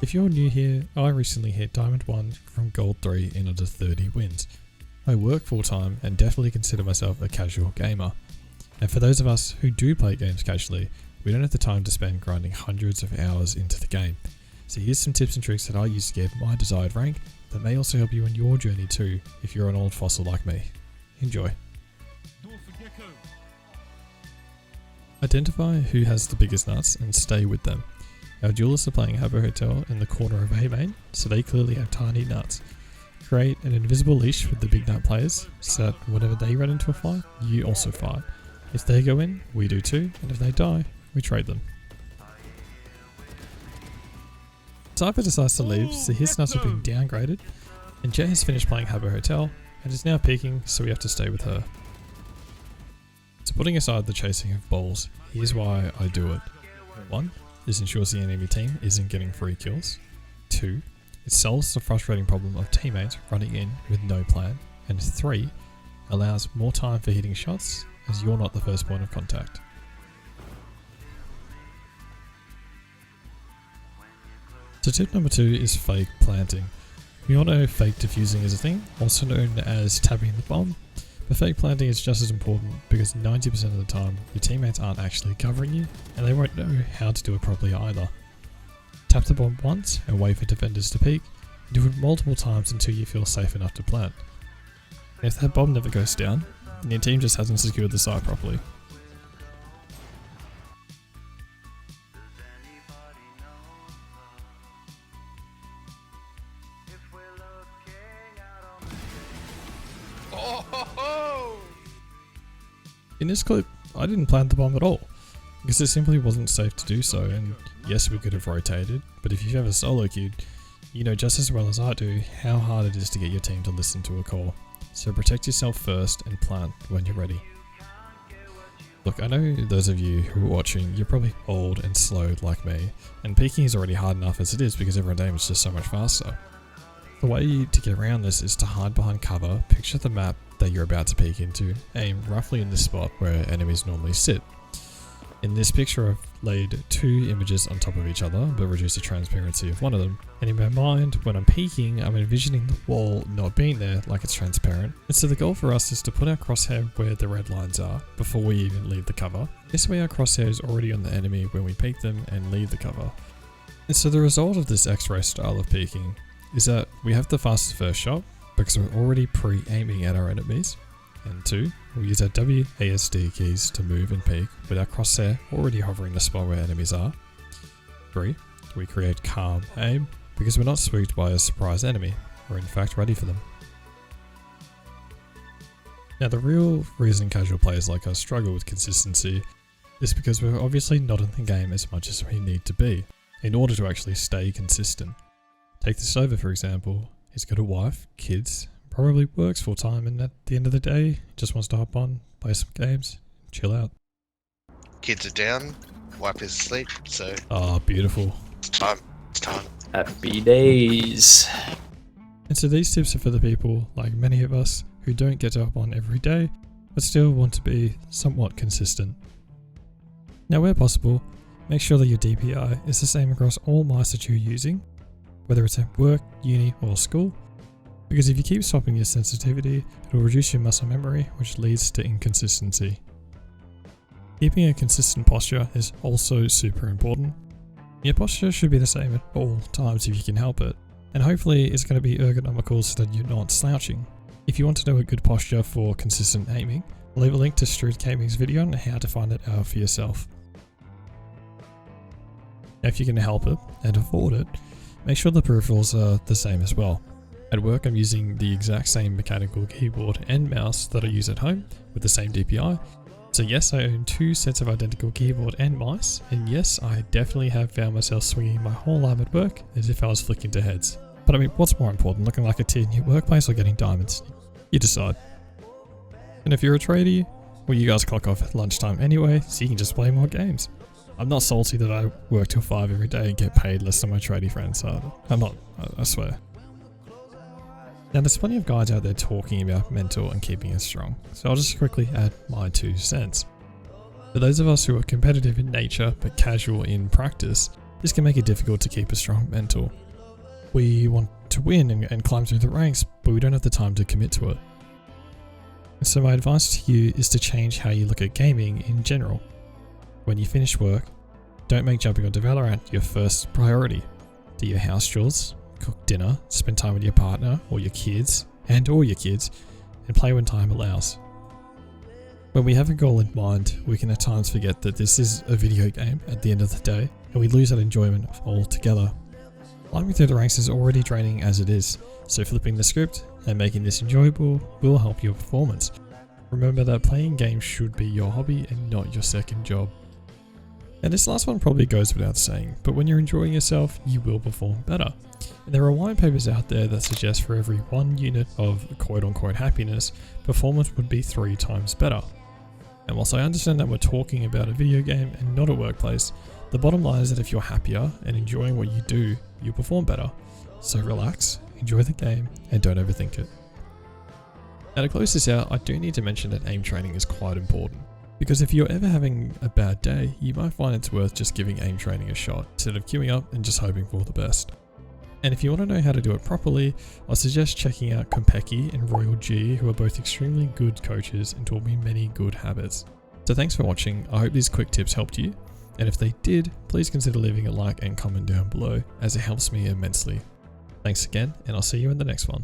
If you're new here, I recently hit Diamond 1 from Gold 3 in under 30 wins. I work full time and definitely consider myself a casual gamer. And for those of us who do play games casually, we don't have the time to spend grinding hundreds of hours into the game. So here's some tips and tricks that I use to get my desired rank that may also help you in your journey too if you're an old fossil like me. Enjoy. Identify who has the biggest nuts and stay with them. Our duelists are playing Habbo Hotel in the corner of A main, so they clearly have tiny nuts. Create an invisible leash with the big nut players, so that whenever they run into a fight, you also fight. If they go in, we do too, and if they die, we trade them. Cypher decides to leave, so his nuts are being downgraded, and Jet has finished playing Habbo Hotel, and is now peeking, so we have to stay with her. So putting aside the chasing of balls, here's why I do it. 1. This ensures the enemy team isn't getting free kills. 2. It solves the frustrating problem of teammates running in with no plan. And 3. Allows more time for hitting shots as you're not the first point of contact. So tip number 2 is fake planting. We all know fake defusing is a thing, also known as tapping the bomb. But fake planting is just as important because 90% of the time your teammates aren't actually covering you and they won't know how to do it properly either. Tap the bomb once and wait for defenders to peek. Do it multiple times until you feel safe enough to plant. And if that bomb never goes down, then your team just hasn't secured the site properly. In this clip, I didn't plant the bomb at all, because it simply wasn't safe to do so, and yes, we could have rotated, but if you've ever solo queued, you know just as well as I do how hard it is to get your team to listen to a call. So protect yourself first and plant when you're ready. Look, I know those of you who are watching, you're probably old and slow like me, and peeking is already hard enough as it is because everyone's aim is just so much faster. The way to get around this is to hide behind cover, picture the map that you're about to peek into, aim roughly in the spot where enemies normally sit. In this picture I've laid 2 images on top of each other but reduced the transparency of one of them, and in my mind when I'm peeking I'm envisioning the wall not being there like it's transparent, and so the goal for us is to put our crosshair where the red lines are before we even leave the cover. This way our crosshair is already on the enemy when we peek them and leave the cover. And so the result of this X-ray style of peeking is that we have the fastest first shot because we're already pre-aiming at our enemies, and 2, we use our WASD keys to move and peek with our crosshair already hovering the spot where enemies are. 3, we create calm aim because we're not spooked by a surprise enemy, we're in fact ready for them. Now the real reason casual players like us struggle with consistency is because we're obviously not in the game as much as we need to be in order to actually stay consistent. Take the Sova for example. He's got a wife, kids, probably works full time, and at the end of the day, just wants to hop on, play some games, chill out. Kids are down, wife is asleep, so... Ah, beautiful. It's time. Happy days. And so these tips are for the people, like many of us, who don't get to hop on every day, but still want to be somewhat consistent. Now where possible, make sure that your DPI is the same across all mice that you're using, whether it's at work, uni, or school, because if you keep swapping your sensitivity, it will reduce your muscle memory, which leads to inconsistency. Keeping a consistent posture is also super important. Your posture should be the same at all times if you can help it, and hopefully it's going to be ergonomical so that you're not slouching. If you want to know a good posture for consistent aiming, I'll leave a link to Street Gaming's video on how to find it out for yourself. Now if you can help it and afford it, make sure the peripherals are the same as well. At work I'm using the exact same mechanical keyboard and mouse that I use at home with the same DPI. So yes, I own 2 sets of identical keyboard and mice, and yes, I definitely have found myself swinging my whole arm at work as if I was flicking to heads. But I mean, what's more important, looking like a tier in your workplace or getting diamonds? You decide. And if you're a tradie, well you guys clock off at lunchtime anyway, so you can just play more games. I'm not salty that I work till 5 every day and get paid less than my tradie friends, so I'm not, I swear. Now there's plenty of guys out there talking about mental and keeping it strong, so I'll just quickly add my 2 cents. For those of us who are competitive in nature but casual in practice, This can make it difficult to keep a strong mental. We want to win and climb through the ranks, but we don't have the time to commit to it. And so my advice to you is to change how you look at gaming in general. When you finish work, don't make jumping onto Valorant your first priority. Do your house chores, cook dinner, spend time with your partner or your kids, and play when time allows. When we have a goal in mind, we can at times forget that this is a video game at the end of the day, and we lose that enjoyment altogether. Climbing through the ranks is already draining as it is, so flipping the script and making this enjoyable will help your performance. Remember that playing games should be your hobby and not your second job. And this last one probably goes without saying, but when you're enjoying yourself, you will perform better. And there are white papers out there that suggest for every 1 unit of quote-unquote happiness, performance would be 3 times better. And whilst I understand that we're talking about a video game and not a workplace, the bottom line is that if you're happier and enjoying what you do, you'll perform better. So relax, enjoy the game, and don't overthink it. Now to close this out, I do need to mention that aim training is quite important. Because if you're ever having a bad day, you might find it's worth just giving aim training a shot, instead of queuing up and just hoping for the best. And if you want to know how to do it properly, I suggest checking out Kompeki and Royal G, who are both extremely good coaches and taught me many good habits. So thanks for watching, I hope these quick tips helped you, and if they did, please consider leaving a like and comment down below, as it helps me immensely. Thanks again, and I'll see you in the next one.